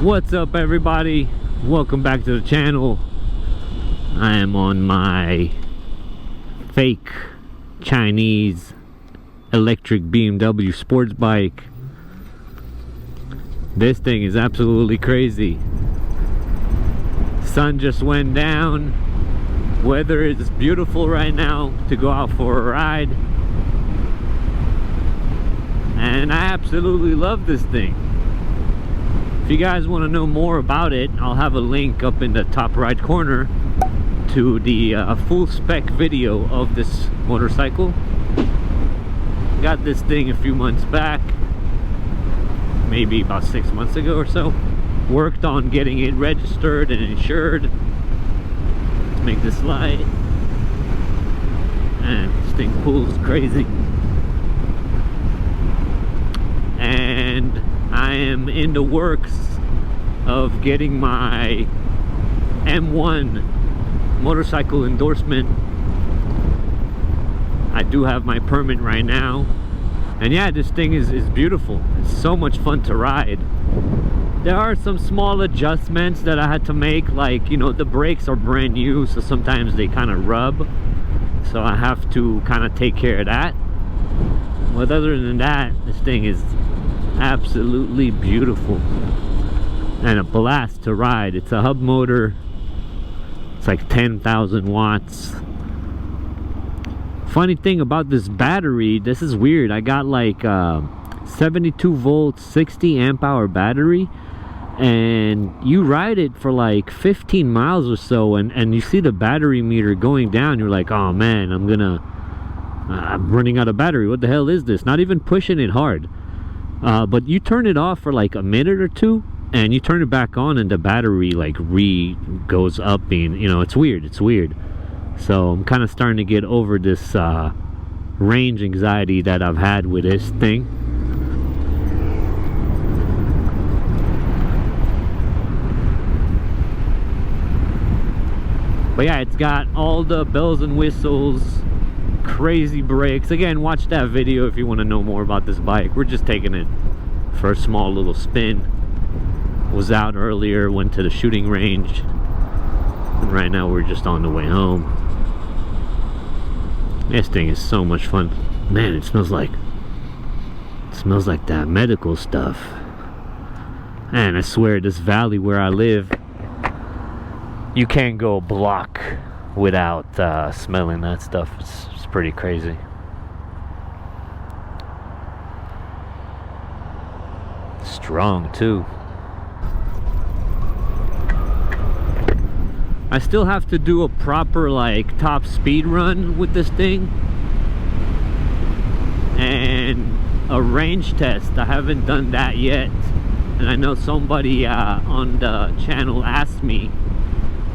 What's up, everybody? Welcome back to the channel. I am on my fake Chinese electric BMW sports bike. This thing is absolutely crazy. Sun just went down. Weather is beautiful right now to go out for a ride. And I absolutely love this thing. If you guys want to know more about it, I'll have a link up in the top right corner to the full spec video of this motorcycle. Got this thing a few months back, maybe about 6 months ago or so. Worked on getting it registered and insured. Let's make this light. And this thing pulls crazy. And I am in the works of getting my M1 motorcycle endorsement. I do have my permit right now, and yeah, this thing is beautiful. It's so much fun to ride. There are some small adjustments that I had to make, like, you know, the brakes are brand new, so sometimes they kind of rub, so I have to kind of take care of that. But other than that, this thing is absolutely beautiful and a blast to ride. It's a hub motor. It's like 10,000 watts. Funny thing about this battery, this is weird. I got like 72 volt 60 amp hour battery, and you ride it for like 15 miles or so, and you see the battery meter going down. You're like, oh man, I'm running out of battery. What the hell is this? Not even pushing it hard. But you turn it off for like a minute or two, and you turn it back on, and the battery like goes up. Being, you know, it's weird. So I'm kind of starting to get over this range anxiety that I've had with this thing. But yeah, it's got all the bells and whistles, crazy brakes. Again, watch that video if you want to know more about this bike. We're just taking it for a small little spin. Was out earlier, went to the shooting range, and right now we're just on the way home. This thing is so much fun. Man, it smells like that medical stuff. And I swear, this valley where I live, you can't go a block without smelling that stuff. It's pretty crazy. Strong too. I still have to do a proper like top speed run with this thing and a range test. I haven't done that yet, and I know somebody on the channel asked me,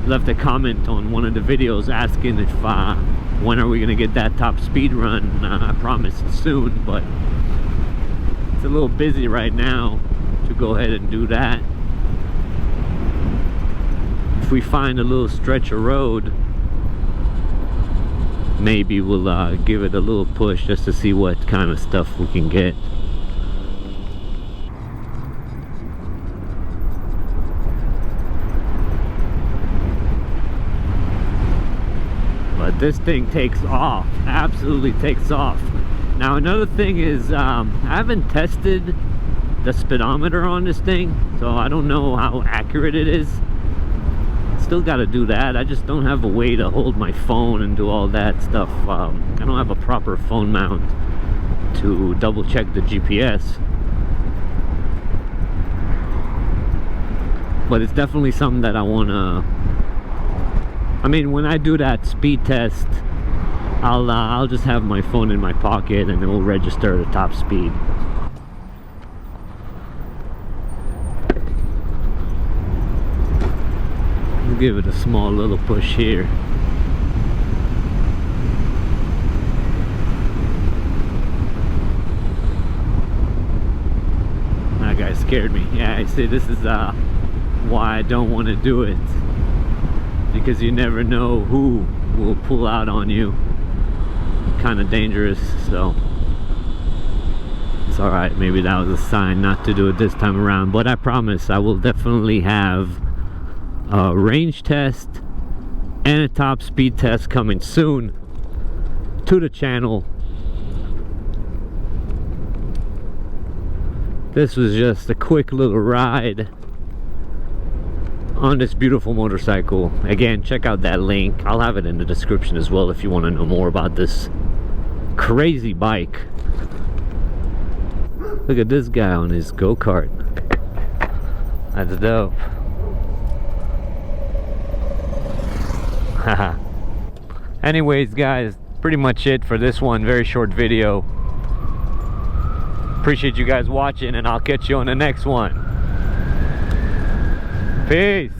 left a comment on one of the videos asking if when are we gonna get that top speed run. I promise it's soon, but it's a little busy right now to go ahead and do that. If we find a little stretch of road, maybe we'll give it a little push just to see what kind of stuff we can get. But this thing takes off, absolutely takes off. Now another thing is, I haven't tested the speedometer on this thing, so I don't know how accurate it is. Still got to do that. I just don't have a way to hold my phone and do all that stuff. I don't have a proper phone mount to double check the GPS. But it's definitely something that I want to... I mean, when I do that speed test, I'll just have my phone in my pocket and it will register the top speed. We'll give it a small little push here. That guy scared me. Yeah, I see, this is why I don't want to do it. Because you never know who will pull out on you. Kind of dangerous, so it's all right. Maybe that was a sign not to do it this time around, but I promise I will definitely have a range test and a top speed test coming soon to the channel. This was just a quick little ride on this beautiful motorcycle. Again, check out that link. I'll have it in the description as well if you want to know more about this crazy bike. Look at this guy on his go-kart. That's dope. Haha. Anyways, guys, pretty much it for this one. Very short video. Appreciate you guys watching, and I'll catch you on the next one. Peace.